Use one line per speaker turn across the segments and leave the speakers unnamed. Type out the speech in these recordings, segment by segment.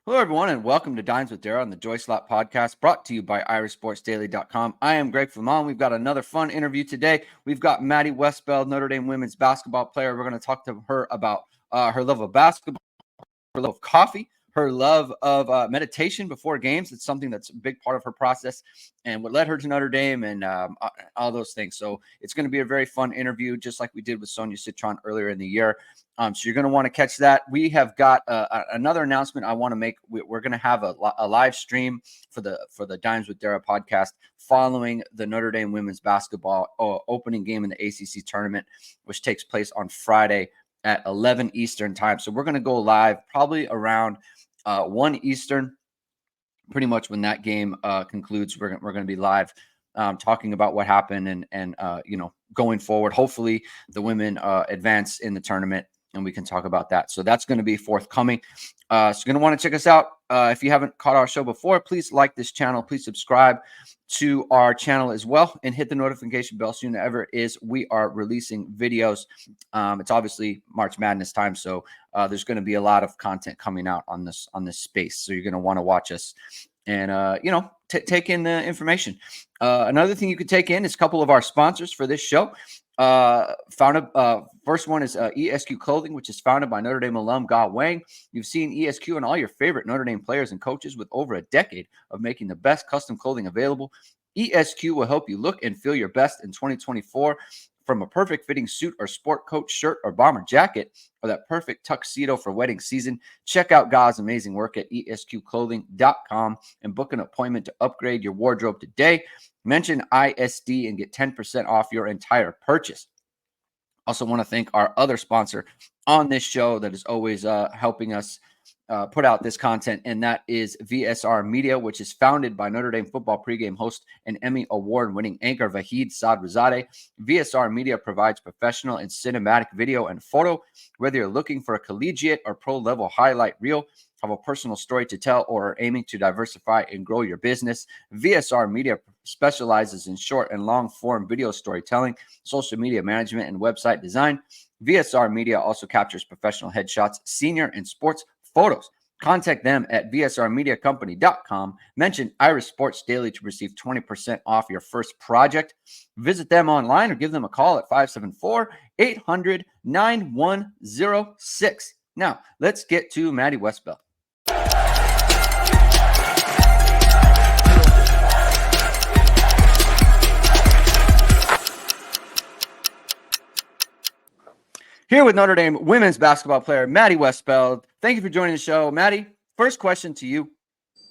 Hello, everyone, and welcome to Dines with Dara on the Joy Slot podcast, brought to you by irishsportsdaily.com. I am Greg Flamon. We've got another fun interview today. We've got Maddy Westbeld, Notre Dame women's basketball player. We're going to talk to her about her love of basketball, her love of coffee, her love of meditation before games. It's something that's a big part of her process and what led her to Notre Dame and all those things. So it's going to be a very fun interview, just like we did with Sonia Citron earlier in the year. So you're going to want to catch that. We have got another announcement I want to make. We're going to have a live stream for the Dimes with Dara podcast following the Notre Dame women's basketball opening game in the ACC tournament, which takes place on Friday at 11 Eastern time. So we're going to go live probably around 1 Eastern, pretty much when that game concludes. We're going to be live talking about what happened and going forward. Hopefully the women advance in the tournament and we can talk about that. So that's going to be forthcoming. So you're going to want to check us out. If you haven't caught our show before, please like this channel. Please subscribe to our channel as well and hit the notification bell soon ever is we are releasing videos. It's obviously March Madness time, so there's going to be a lot of content coming out on this space. So you're going to want to watch us and take in the information. Another thing you could take in is a couple of our sponsors for this show. First one is ESQ Clothing, which is founded by Notre Dame alum Ga Wang. You've seen ESQ and all your favorite Notre Dame players and coaches with over a decade of making the best custom clothing available. ESQ will help you look and feel your best in 2024. From a perfect fitting suit or sport coat shirt or bomber jacket or that perfect tuxedo for wedding season, check out Ga's amazing work at esqclothing.com and book an appointment to upgrade your wardrobe today. Mention ISD and get 10% off your entire purchase. Also want to thank our other sponsor on this show that is always helping us put out this content, and that is VSR Media, which is founded by Notre Dame football pregame host and Emmy award-winning anchor Vahid Sadrazadeh. VSR Media provides professional and cinematic video and photo. Whether you're looking for a collegiate or pro-level highlight reel, have a personal story to tell, or are aiming to diversify and grow your business, VSR Media specializes in short and long-form video storytelling, social media management, and website design. VSR Media also captures professional headshots, senior and sports photos. Contact them at vsrmediacompany.com. Mention Irish Sports Daily to receive 20% off your first project. Visit them online or give them a call at 574-800-9106. Now, let's get to Maddy Westbeld. Here with Notre Dame women's basketball player, Maddy Westbeld. Thank you for joining the show. Maddy, first question to you.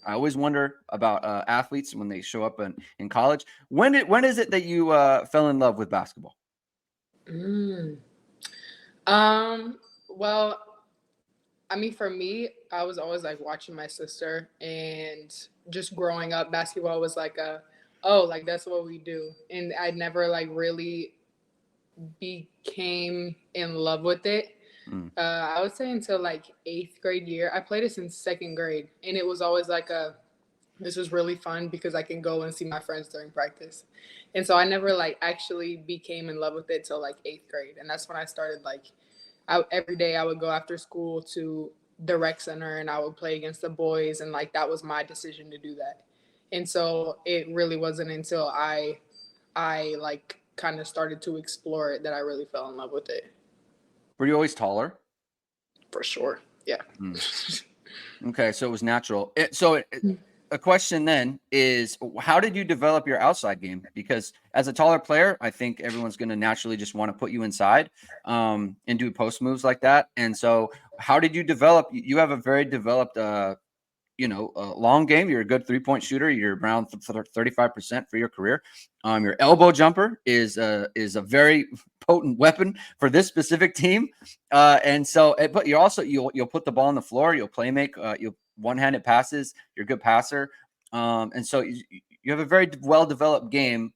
I always wonder about athletes when they show up in college. When is it that you fell in love with basketball?
Well, I mean, for me, I was always like watching my sister, and just growing up, basketball was like that's what we do. And I never like really became in love with it. I would say until like 8th grade year. I played it since 2nd grade, and it was always like this was really fun because I can go and see my friends during practice. And so I never like actually became in love with it till like 8th grade. And that's when I started every day I would go after school to the rec center and I would play against the boys, and like that was my decision to do that. And so it really wasn't until I like kind of started to explore it that I really fell in love with it.
Were you always taller?
For sure. Yeah.
Okay, so it was natural. A question then is, how did you develop your outside game? Because as a taller player, I think everyone's going to naturally just want to put you inside and do post moves like that. And so how did you develop? You have a very developed long game. You're a good 3-point shooter. You're around 35% for your career. Your elbow jumper is a very potent weapon for this specific team. And so, but you also you'll put the ball on the floor. You'll play make. You'll one-handed passes. You're a good passer. And so you have a very well-developed game.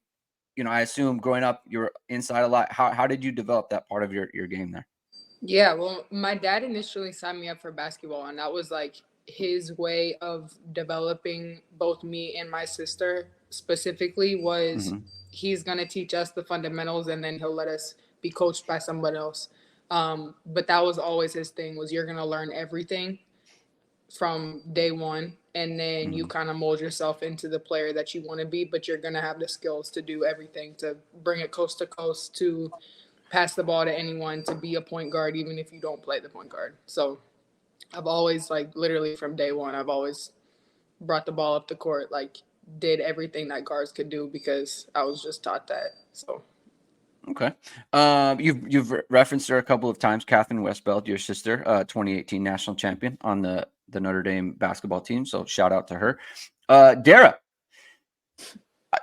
I assume growing up, you were inside a lot. How did you develop that part of your game there?
Yeah, well, my dad initially signed me up for basketball, and that was like his way of developing both me and my sister specifically was he's going to teach us the fundamentals, and then he'll let us be coached by someone else. But that was always his thing, was you're going to learn everything from day one, and then you kind of mold yourself into the player that you want to be, but you're going to have the skills to do everything, to bring it coast to coast, to pass the ball to anyone, to be a point guard, even if you don't play the point guard. So I've always, like, literally from day one, I've always brought the ball up the court, like, did everything that guards could do because I was just taught that. So.
Okay. You've referenced her a couple of times, Catherine Westbeld, your sister, 2018 national champion on the Notre Dame basketball team. So shout out to her. Dara,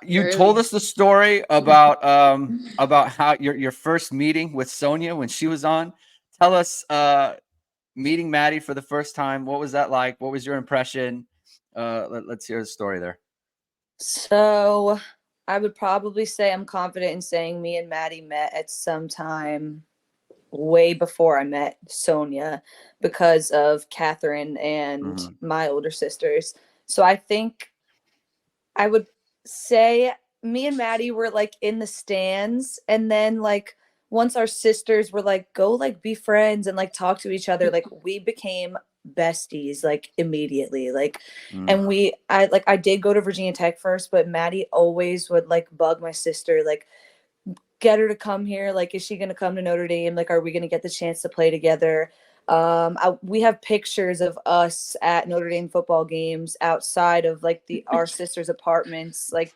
you told us the story about how your first meeting with Sonia when she was on. Tell us meeting Maddy for the first time. What was that like? What was your impression? Let's hear the story there.
So I would probably say I'm confident in saying me and Maddy met at some time way before I met Sonia because of Catherine and my older sisters. So I think I would say me and Maddy were like in the stands, and then like once our sisters were like, go like be friends and like talk to each other, like we became besties like immediately, like and I did go to Virginia Tech first, but Maddy always would like bug my sister, like get her to come here, like is she gonna come to Notre Dame, like are we gonna get the chance to play together. We have pictures of us at Notre Dame football games outside of like our sisters' apartments, like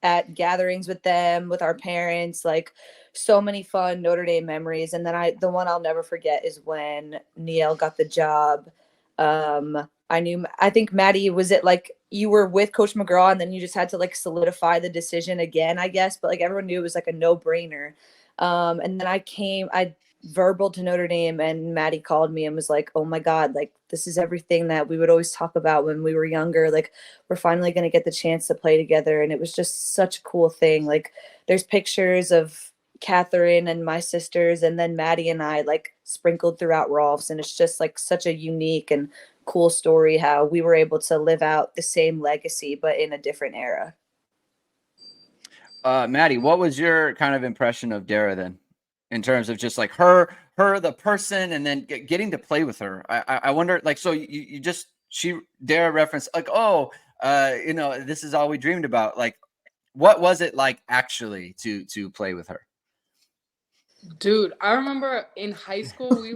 at gatherings with them, with our parents, like so many fun Notre Dame memories. And then the one I'll never forget is when Neil got the job. I think Maddy, was it like you were with Coach McGraw and then you just had to like solidify the decision again, I guess, but like everyone knew it was like a no-brainer. And then I verbal to Notre Dame, and Maddy called me and was like, oh my God, like this is everything that we would always talk about when we were younger. Like we're finally going to get the chance to play together. And it was just such a cool thing. Like there's pictures of Catherine and my sisters, and then Maddy and I like sprinkled throughout Rolfs. And it's just like such a unique and cool story how we were able to live out the same legacy, but in a different era.
Maddy, what was your kind of impression of Dara then? In terms of just like her the person, and then getting to play with her. I wonder, like, so Dara referenced like, this is all we dreamed about. Like, what was it like actually to play with her?
Dude, I remember in high school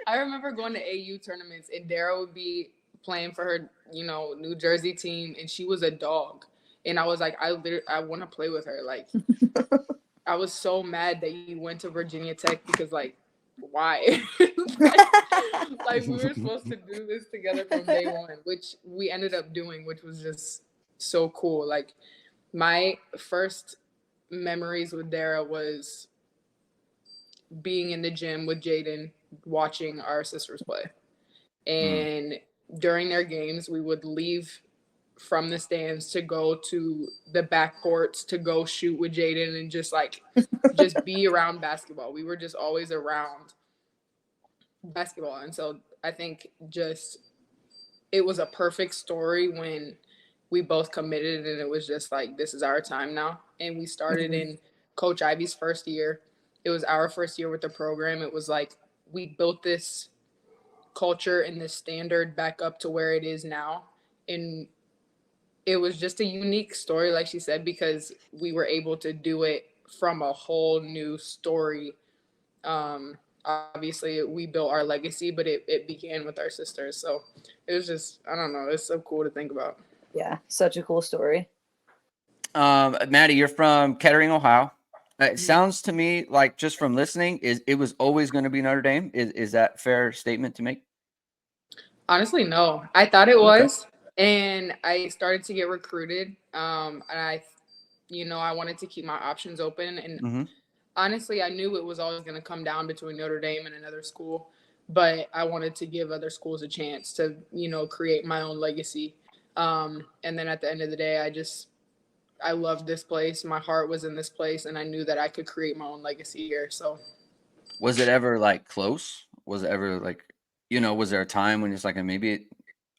I remember going to AU tournaments and Dara would be playing for her, New Jersey team, and she was a dog. And I was like, I want to play with her. Like, I was so mad that you went to Virginia Tech because, like, why? like, we were supposed to do this together from day one, which we ended up doing, which was just so cool. Like, my first memories with Dara was being in the gym with Jaden, watching our sisters play. And during their games, we would leave from the stands to go to the back courts to go shoot with Jaden and just be around basketball. We were just always around basketball. And so I think it was a perfect story when we both committed, and it was just like, this is our time now. And we started in Coach Ivy's first year. It was our first year with the program. It was like we built this culture and this standard back up to where it is now. And it was just a unique story, like she said, because we were able to do it from a whole new story. Obviously, we built our legacy, but it began with our sisters. So it was just, I don't know, it's so cool to think about.
Yeah, such a cool story.
Maddy, you're from Kettering, Ohio. It sounds to me like, just from listening, it was always going to be Notre Dame. Is that a fair statement to make?
Honestly, no. I thought it was. And I started to get recruited. And I wanted to keep my options open. And honestly, I knew it was always going to come down between Notre Dame and another school. But I wanted to give other schools a chance to, create my own legacy. And then at the end of the day, I loved this place. My heart was in this place. And I knew that I could create my own legacy here. So.
Was it ever like close? Was it ever like, was there a time when it's like, maybe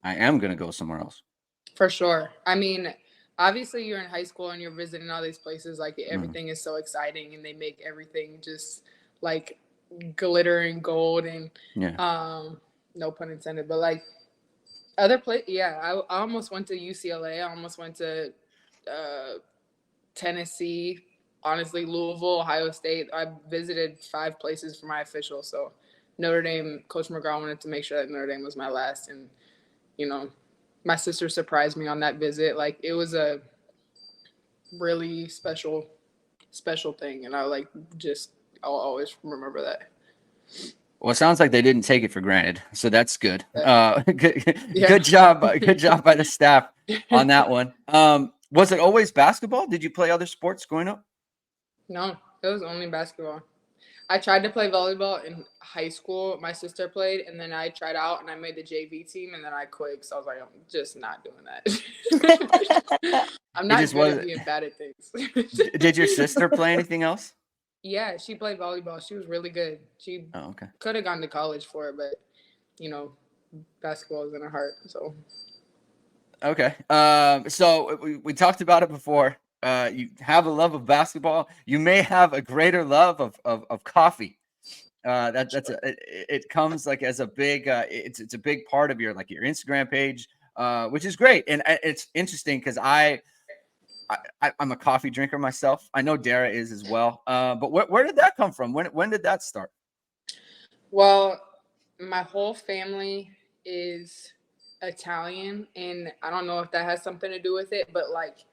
I am going to go somewhere else?
For sure. I mean, obviously you're in high school and you're visiting all these places. Like everything is so exciting, and they make everything just like glitter and gold. And no pun intended, but like other yeah, I almost went to UCLA. I almost went to Tennessee, honestly, Louisville, Ohio State. I visited 5 places for my official. So Notre Dame, Coach McGraw wanted to make sure that Notre Dame was my last. And, you know, my sister surprised me on that visit. Like, it was a really special thing. And I'll always remember that.
Well, it sounds like they didn't take it for granted, so that's good. Good,
Yeah.
good job by the staff on that one. Was it always basketball? Did you play other sports growing up?
No, it was only basketball. I tried to play volleyball in high school. My sister played, and then I tried out, and I made the JV team, and then I quit. So I was like, I'm just not doing that. I'm not good at being bad at things.
Did your sister play anything else?
Yeah, she played volleyball. She was really good. She could have gone to college for it, but, you know, basketball is in her heart. So.
Okay. So we talked about it before. You have a love of basketball. You may have a greater love of coffee. It comes like as a big it's a big part of your Instagram page, which is great. And it's interesting because I'm a coffee drinker myself. I know Dara is as well. But where did that come from? When did that start?
Well, my whole family is Italian, and I don't know if that has something to do with it, but like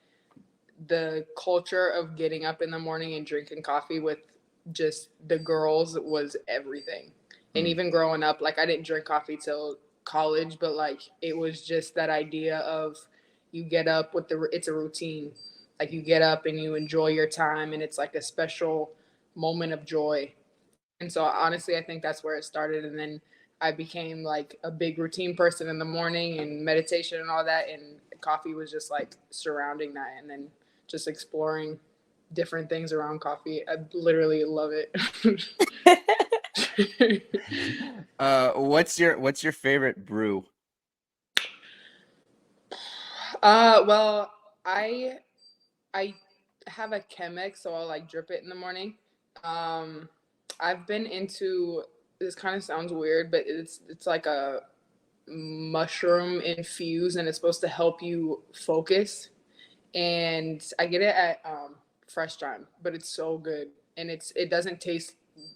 the culture of getting up in the morning and drinking coffee with just the girls was everything. And even growing up, like I didn't drink coffee till college, but like it was just that idea of you get up with it's a routine. Like you get up and you enjoy your time, and it's like a special moment of joy. And so honestly, I think that's where it started. And then I became like a big routine person in the morning and meditation and all that. And coffee was just like surrounding that, and then just exploring different things around coffee. I literally love it.
What's your favorite brew?
Well, I have a Chemex, so I'll like drip it in the morning. I've been into, this kind of sounds weird, but it's like a mushroom infused, and it's supposed to help you focus. And I get it at Fresh Time, but it's so good, and it doesn't taste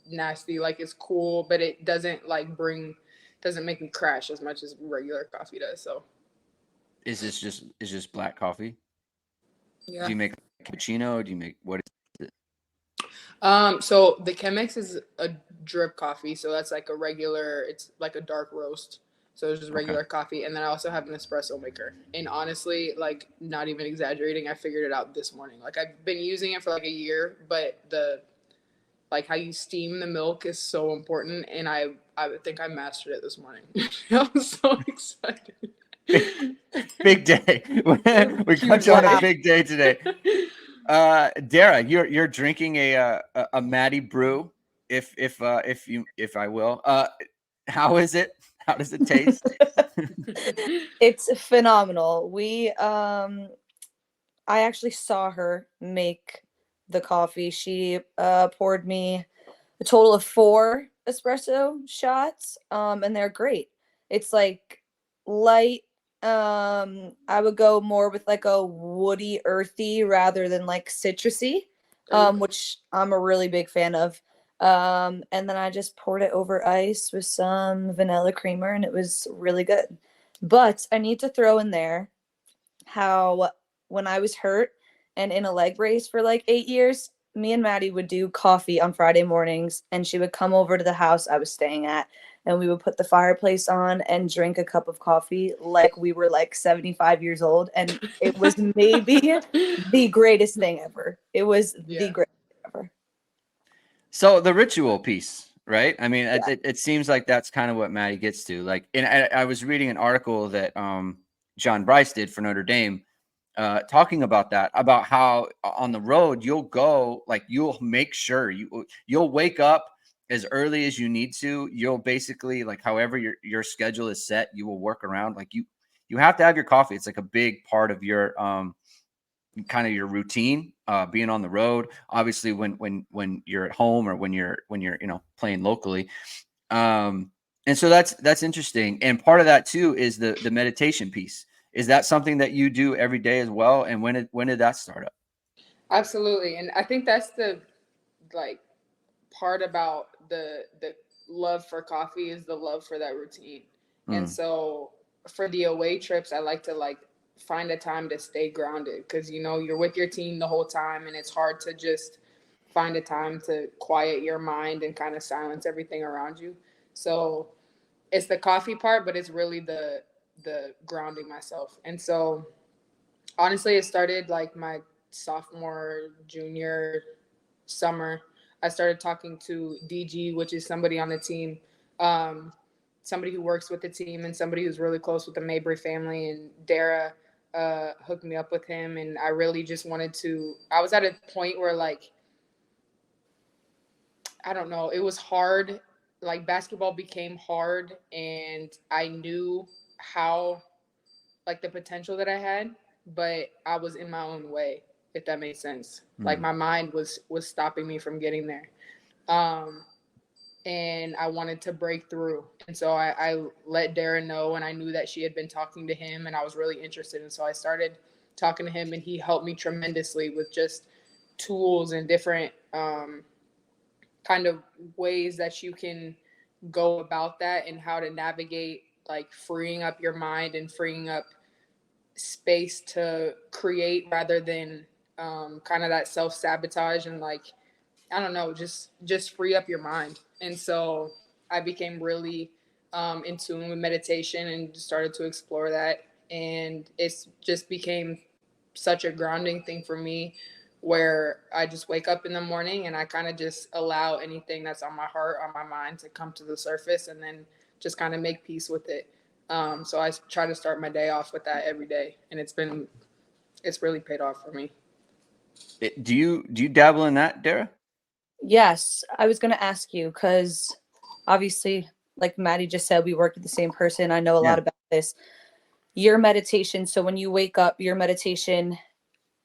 nasty. Like it's cool, but it doesn't doesn't make me crash as much as regular coffee does. So
Is this just black coffee?
yeah.
Do you make cappuccino? Do you make what is it?
So the Chemex is a drip coffee, so that's like it's like a dark roast. So it's just regular coffee. And then I also have an espresso maker. And honestly, like not even exaggerating, I figured it out this morning. Like I've been using it for like a year, but how you steam the milk is so important. And I think I mastered it this morning. I was so excited.
Big day. We got you on a big day today. Dara, you're drinking a Maddy brew, if I will. How is it? How does it taste?
It's phenomenal. I actually saw her make the coffee. She poured me a total of 4 espresso shots, and they're great. It's like light. I would go more with like a woody, earthy rather than like citrusy, which I'm a really big fan of. And then I just poured it over ice with some vanilla creamer, and it was really good. But I need to throw in there how when I was hurt and in a leg brace for like 8 years, me and Maddy would do coffee on Friday mornings, and she would come over to the house I was staying at, and we would put the fireplace on and drink a cup of coffee like we were like 75 years old. And it was maybe the greatest thing ever. It was the greatest thing ever.
So the ritual piece, right? I mean, it seems like that's kind of what Maddy gets to. Like, and I was reading an article that John Bryce did for Notre Dame, talking about that, about how on the road you'll make sure you'll wake up as early as you need to. You'll basically, like, however your schedule is set, you will work around. Like you have to have your coffee. It's like a big part of your kind of your routine, being on the road. Obviously when you're at home or when you're playing locally. And so that's interesting. And part of that too is the meditation piece. Is that something that you do every day as well? And when did that start up?
Absolutely. And I think that's the like part about the love for coffee is the love for that routine. And so for the away trips, I like to like find a time to stay grounded because you know you're with your team the whole time and it's hard to just find a time to quiet your mind and kind of silence everything around you. So it's the coffee part, but it's really the grounding myself. And so honestly, it started like my sophomore, junior summer. I started talking to DG, which is somebody on the team, somebody who works with the team and somebody who's really close with the Mabrey family. And Dara hooked me up with him. And I really just wanted to, I was at a point where like, I don't know, it was hard. Like basketball became hard and I knew how like the potential that I had, but I was in my own way, if that makes sense. Like my mind was stopping me from getting there. And I wanted to break through. And so I let Dara know, and I knew that she had been talking to him and I was really interested. And so I started talking to him and he helped me tremendously with just tools and different kind of ways that you can go about that and how to navigate like freeing up your mind and freeing up space to create rather than kind of that self-sabotage and like I don't know, just free up your mind. And so I became really in tune with meditation and started to explore that. And it's just became such a grounding thing for me where I just wake up in the morning and I kind of just allow anything that's on my heart, on my mind to come to the surface and then just kind of make peace with it. So I try to start my day off with that every day. And it's really paid off for me.
Do you dabble in that, Dara?
Yes, I was going to ask you because obviously, like Maddy just said, we work with the same person. I know a lot about this. Your meditation. So when you wake up, your meditation,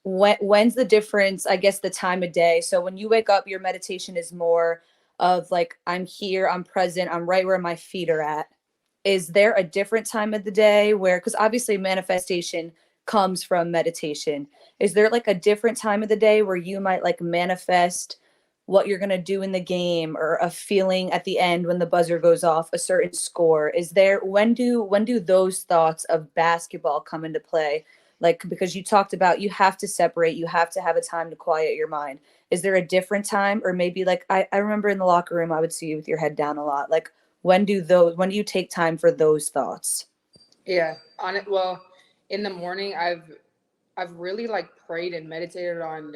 when's the difference? I guess the time of day. So when you wake up, your meditation is more of like, I'm here, I'm present, I'm right where my feet are at. Is there a different time of the day where, because obviously manifestation comes from meditation. Is there like a different time of the day where you might like manifest what you're going to do in the game or a feeling at the end when the buzzer goes off, a certain score? Is there, when do those thoughts of basketball come into play? Like, because you talked about you have to separate, you have to have a time to quiet your mind. Is there a different time? Or maybe like, I remember in the locker room, I would see you with your head down a lot. Like, when do you take time for those thoughts?
Yeah, on it. Well, in the morning, I've really like prayed and meditated on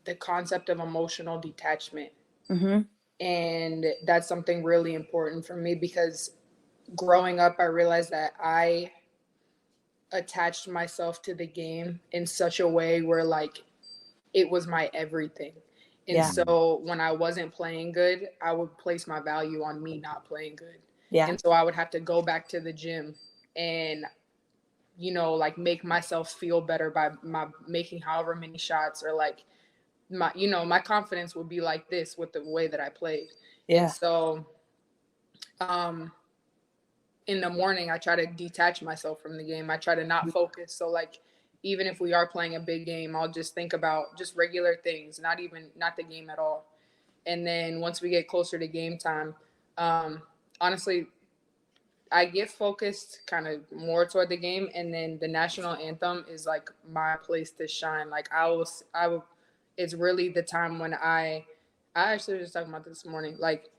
the concept of emotional detachment.
Mm-hmm.
And that's something really important for me because growing up, I realized that I attached myself to the game in such a way where like it was my everything. And so when I wasn't playing good, I would place my value on me not playing good.
Yeah.
And so I would have to go back to the gym and like make myself feel better by my making however many shots or like my confidence would be like this with the way that I played.
Yeah.
And so in the morning I try to detach myself from the game. I try to not focus. So like even if we are playing a big game, I'll just think about just regular things, not the game at all. And then once we get closer to game time, honestly, I get focused kind of more toward the game, and then the national anthem is like my place to shine. Like I will, it's really the time when I actually was just talking about this morning. Like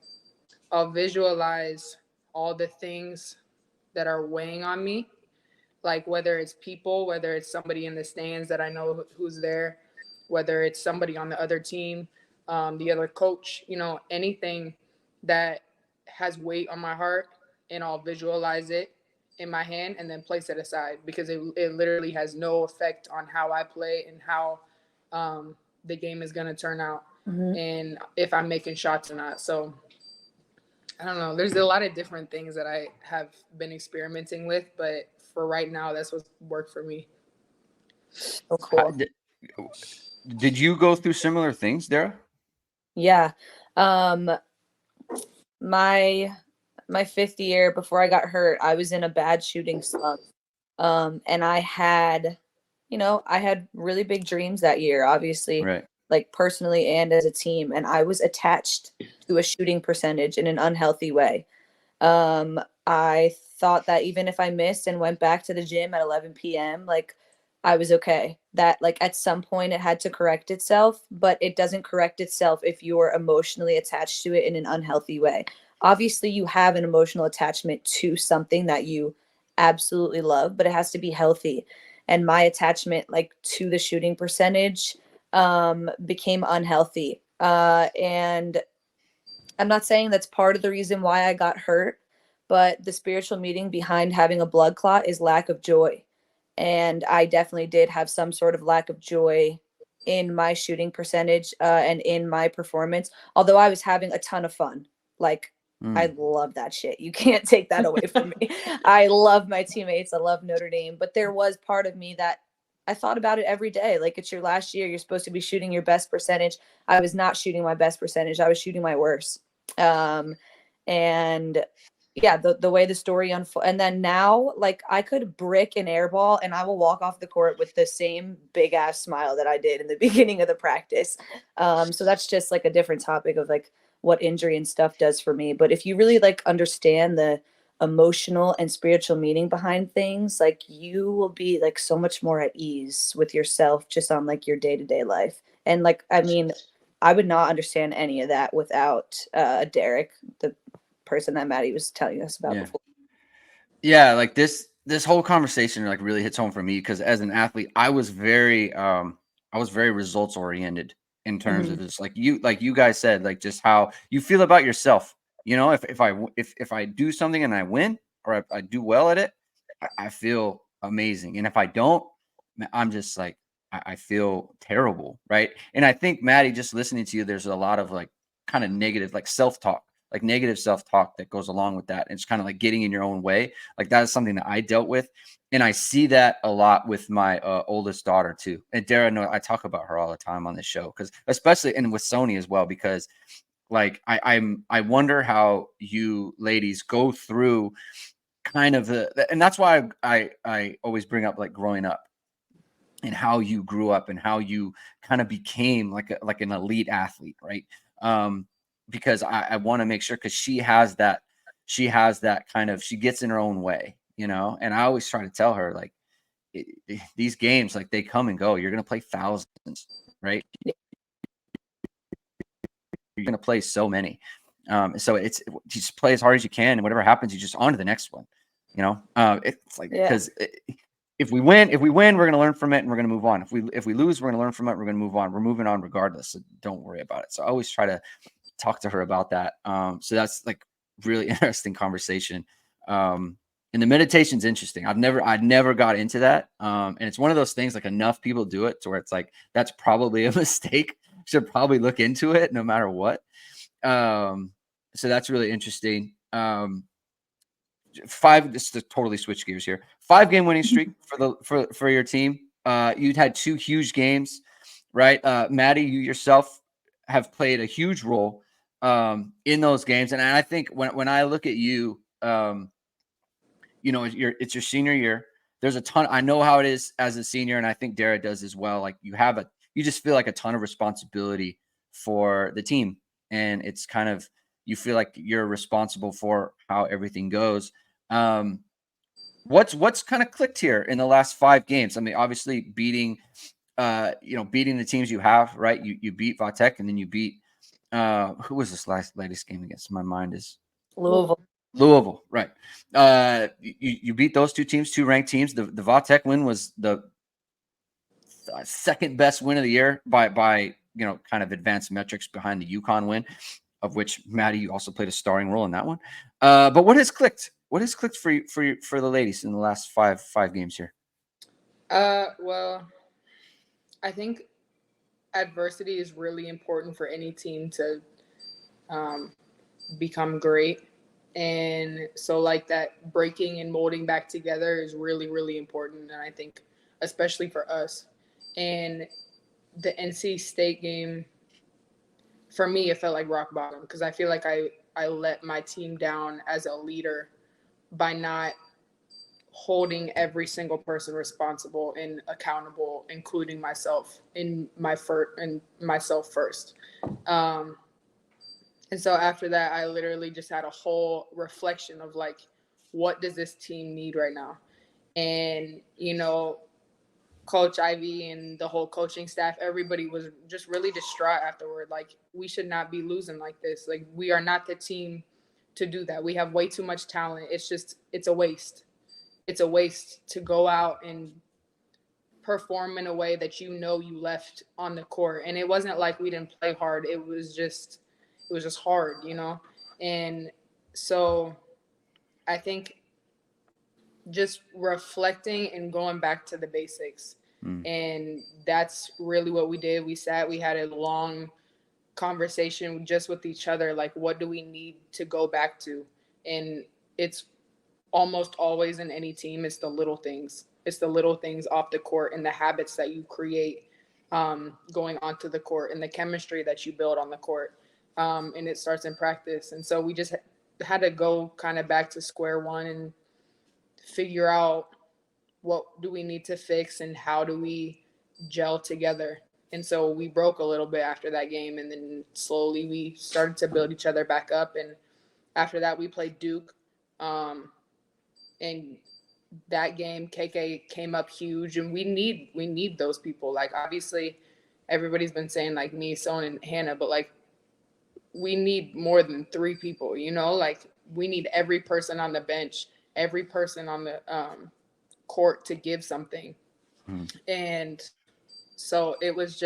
I'll visualize all the things that are weighing on me, like whether it's people, whether it's somebody in the stands that I know who's there, whether it's somebody on the other team, the other coach, anything that has weight on my heart, and I'll visualize it in my hand and then place it aside because it literally has no effect on how I play and how the game is going to turn out and if I'm making shots or not. So I don't know. There's a lot of different things that I have been experimenting with, but for right now, that's what's worked for me.
So cool.
Did you go through similar things, Dara?
Yeah. My my 5th year before I got hurt, I was in a bad shooting slump. And I had, I had really big dreams that year, obviously,
Right.
like personally and as a team. And I was attached to a shooting percentage in an unhealthy way. I thought that even if I missed and went back to the gym at 11 p.m., like I was okay. That like at some point it had to correct itself, but it doesn't correct itself if you're emotionally attached to it in an unhealthy way. Obviously, you have an emotional attachment to something that you absolutely love, but it has to be healthy. And my attachment like to the shooting percentage became unhealthy. And I'm not saying that's part of the reason why I got hurt, but the spiritual meaning behind having a blood clot is lack of joy. And I definitely did have some sort of lack of joy in my shooting percentage and in my performance, although I was having a ton of fun. Like, I love that shit. You can't take that away from me. I love my teammates. I love Notre Dame. But there was part of me that I thought about it every day. Like, it's your last year. You're supposed to be shooting your best percentage. I was not shooting my best percentage. I was shooting my worst. And yeah, the way the story unfold, and then now, like I could brick an air ball, and I will walk off the court with the same big ass smile that I did in the beginning of the practice. So that's just like a different topic of like what injury and stuff does for me. But if you really like understand the emotional and spiritual meaning behind things, like you will be like so much more at ease with yourself just on like your day-to-day life. And like, I mean, I would not understand any of that without Derek, the person that Maddy was telling us about before.
Yeah, like this whole conversation like really hits home for me because as an athlete, I was very results oriented in terms of just like you guys said, like just how you feel about yourself. You know, if I do something and I win or I do well at it, I feel amazing. And if I don't, I'm just like I feel terrible, right? And I think Maddy, just listening to you, there's a lot of like kind of negative like self-talk, like negative self-talk that goes along with that. And it's kind of like getting in your own way. Like that is something that I dealt with. And I see that a lot with my oldest daughter too. And Dara, no, I talk about her all the time on this show because especially and with Sony as well, because like I wonder how you ladies go through kind of and that's why I always bring up like growing up and how you grew up and how you kind of became like an elite athlete, right? Because I want to make sure because she has that kind of she gets in her own way, you know. And I always try to tell her like these games like they come and go. You're gonna play thousands, right? You're gonna play so many. So it's you just play as hard as you can, and whatever happens, you just on to the next one. You know, it's like because if we win, we're gonna learn from it and we're gonna move on. If we lose, we're gonna learn from it. We're gonna move on. We're moving on regardless. So don't worry about it. So I always try to talk to her about that. So that's like really interesting conversation. And the meditation's interesting. I'd never got into that. And it's one of those things like enough people do it to where it's like that's probably a mistake. Should probably look into it no matter what. So that's really interesting. This is to totally switch gears here. 5-game winning streak for your team. You'd had 2 huge games, right? Maddy, you yourself have played a huge role in those games. And I think when I look at you, you know, it's your senior year. There's a ton. I know how it is as a senior, and I think Dara does as well. Like you just feel like a ton of responsibility for the team, and it's kind of you feel like you're responsible for how everything goes. What's kind of clicked here in the last 5 games? I mean, obviously beating the teams you have, right? You beat Vatek, and then you beat who was this latest game against? My mind is Louisville, right? You beat those 2 teams, 2 ranked teams. The Vatek win was the second best win of the year by kind of advanced metrics behind the UConn win, of which Maddy, you also played a starring role in that one. But what has clicked? What has clicked for the ladies in the last five games here?
Well, I think adversity is really important for any team to become great. And so like that breaking and molding back together is really, really important. And I think especially for us. And the NC State game, for me, it felt like rock bottom because I feel like I I let my team down as a leader by not holding every single person responsible and accountable, including myself myself first. And so after that, I literally just had a whole reflection of like, what does this team need right now? And, Coach Ivy and the whole coaching staff, everybody was just really distraught afterward. Like, we should not be losing like this. Like, we are not the team to do that. We have way too much talent. It's a waste. It's a waste to go out and perform in a way that you left on the court. And it wasn't like we didn't play hard. It was just hard, And so I think just reflecting and going back to the basics. And that's really what we did. We had a long conversation just with each other. Like, what do we need to go back to? And it's almost always in any team, it's the little things. It's the little things off the court and the habits that you create going onto the court and the chemistry that you build on the court. And it starts in practice. And so we just had to go kind of back to square one and figure out what do we need to fix and how do we gel together. And so we broke a little bit after that game, and then slowly we started to build each other back up. And after that, we played Duke. And that game, KK came up huge, and we need those people. Like, obviously, everybody's been saying, like, me, Son, and Hannah, but, like, we need more than 3 people, Like, we need every person on the bench, every person on the court to give something. And so it was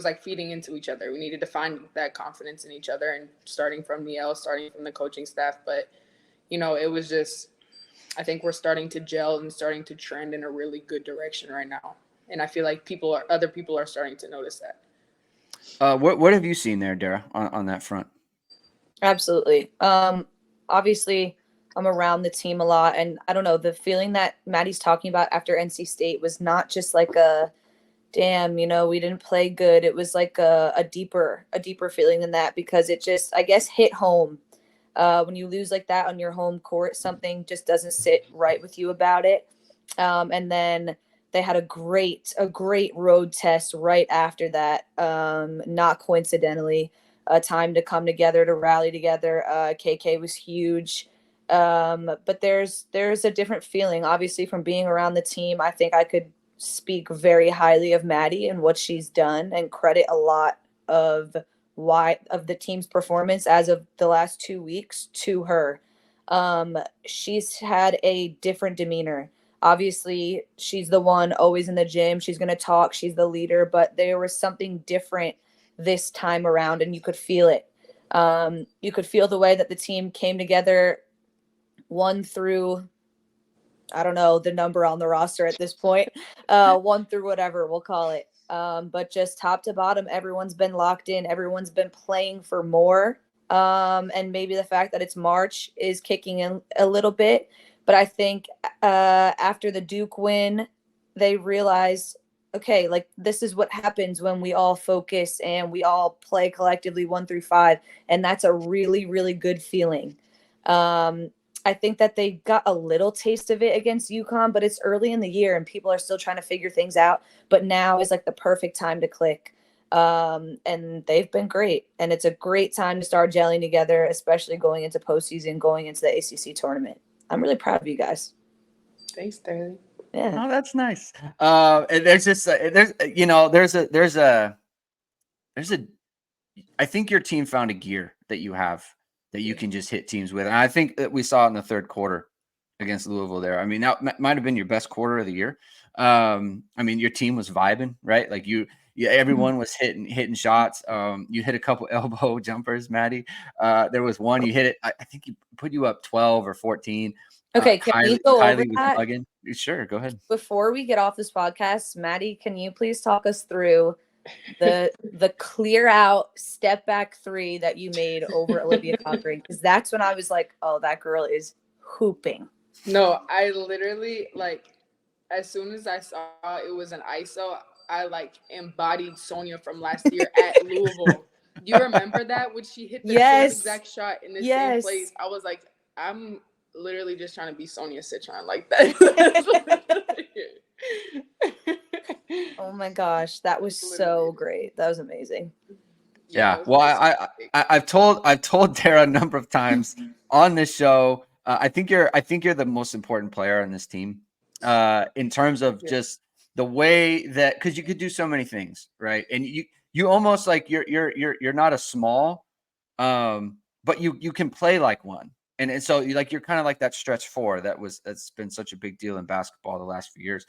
like feeding into each other. We needed to find that confidence in each other, and starting from Niel, starting from the coaching staff. But, it was just, I think we're starting to gel and starting to trend in a really good direction right now. And I feel like other people are starting to notice that.
What have you seen there, Dara, on that front?
Absolutely. Obviously, I'm around the team a lot, and I don't know, the feeling that Maddy's talking about after NC State was not just like a damn, we didn't play good. It was like a deeper feeling than that, because it just, I guess, hit home. When you lose like that on your home court, something just doesn't sit right with you about it. And then they had a great road test right after that. Not coincidentally, a time to come together, to rally together. KK was huge. But there's a different feeling, obviously, from being around the team. I think I could speak very highly of Maddy and what she's done, and credit a lot of the team's performance as of the last 2 weeks to her. She's had a different demeanor. Obviously, she's the one always in the gym. She's going to talk. She's the leader, but there was something different this time around, and you could feel it. You could feel the way that the team came together, 1 through, I don't know the number on the roster at this point, 1 through whatever we'll call it. But just top to bottom, everyone's been locked in. Everyone's been playing for more. And maybe the fact that it's March is kicking in a little bit. But I think after the Duke win, they realized, okay, like, this is what happens when we all focus and we all play collectively 1 through 5. And that's a really, really good feeling. I think that they got a little taste of it against UConn, but it's early in the year and people are still trying to figure things out. But now is like the perfect time to click. And they've been great. And it's a great time to start gelling together, especially going into postseason, going into the ACC tournament. I'm really proud of you guys.
Thanks, Sterling.
Yeah.
Oh, that's nice. And there's just I think your team found a gear that you have that you can just hit teams with. And I think that we saw it in the third quarter against Louisville there. I mean, that might have been your best quarter of the year. I mean, your team was vibing, right? Like everyone was hitting shots. You hit a couple elbow jumpers, Maddy. There was one you hit it. I think he put you up 12 or 14.
Okay, can we go over that?
Bugging. Sure, go ahead.
Before we get off this podcast, Maddy, can you please talk us through the clear out step back 3 that you made over Olivia Cochran? Because that's when I was like, oh, that girl is hooping.
No, I literally, like, as soon as I saw it was an ISO, I like embodied Sonia from last year at Louisville. You remember that when she hit the same exact shot in the same place? I was like, I'm literally just trying to be Sonia Citron like that.
Oh my gosh, that was so great. That was amazing.
Yeah. Well, I've told Dara a number of times on this show. I think you're the most important player on this team. In terms of just the way that, because you could do so many things, right? And you almost like you're not a small, but you can play like one. And so you're kind of like that stretch four that's been such a big deal in basketball the last few years.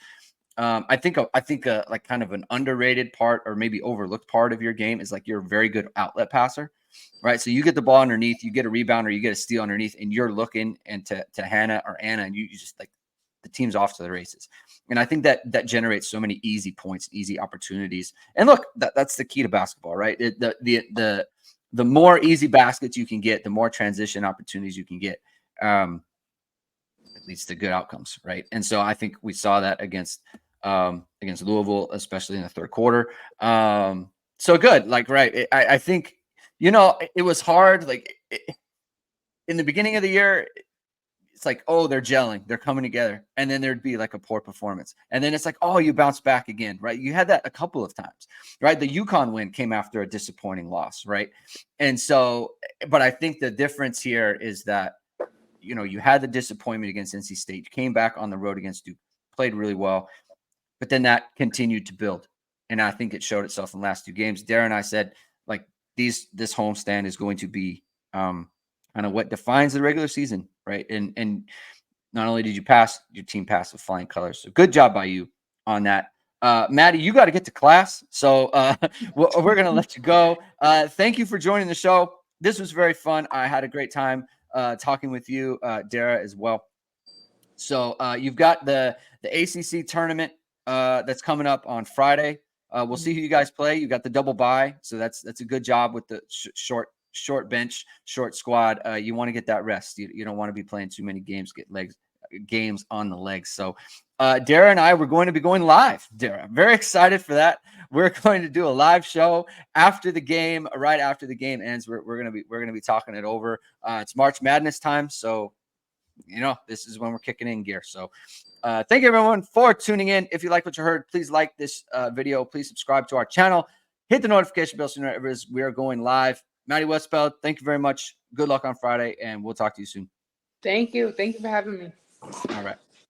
I think like kind of an underrated part or maybe overlooked part of your game is like you're a very good outlet passer, right? So you get the ball underneath, you get a rebound or you get a steal underneath, and you're looking and to Hannah or Anna, and you just like the team's off to the races. And I think that generates so many easy points, easy opportunities. And look, that's the key to basketball, right? The more easy baskets you can get, the more transition opportunities you can get. It leads to good outcomes, right? And so I think we saw that against Louisville, especially in the third quarter. So good, like, right. I think, it was hard. Like in the beginning of the year, it's like, oh, they're gelling, they're coming together. And then there'd be like a poor performance. And then it's like, oh, you bounce back again, right? You had that a couple of times, right? The UConn win came after a disappointing loss, right? And so, but I think the difference here is that, you had the disappointment against NC State, you came back on the road against Duke, played really well, but then that continued to build. And I think it showed itself in the last two games. Dara and I said, like, this homestand is going to be kind of what defines the regular season, right? And not only did you pass, your team passed with flying colors. So good job by you on that. Maddy, you got to get to class. So we're going to let you go. Thank you for joining the show. This was very fun. I had a great time talking with you, Dara, as well. So you've got the ACC tournament that's coming up on Friday. We'll see who you guys play. You got the double bye, so that's a good job with the short bench, short squad. You want to get that rest. You don't want to be playing too many games, games on the legs. So Dara and I, we're going to be going live. Dara, I'm very excited for that. We're going to do a live show after the game, right after the game ends. We're going to be talking it over. It's March Madness time, so this is when we're kicking in gear. So thank you everyone for tuning in. If you like what you heard, please like this video. Please subscribe to our channel. Hit the notification bell so you know we are going live. Maddy Westbeld, thank you very much. Good luck on Friday, and we'll talk to you soon.
Thank you. Thank you for having me.
All right.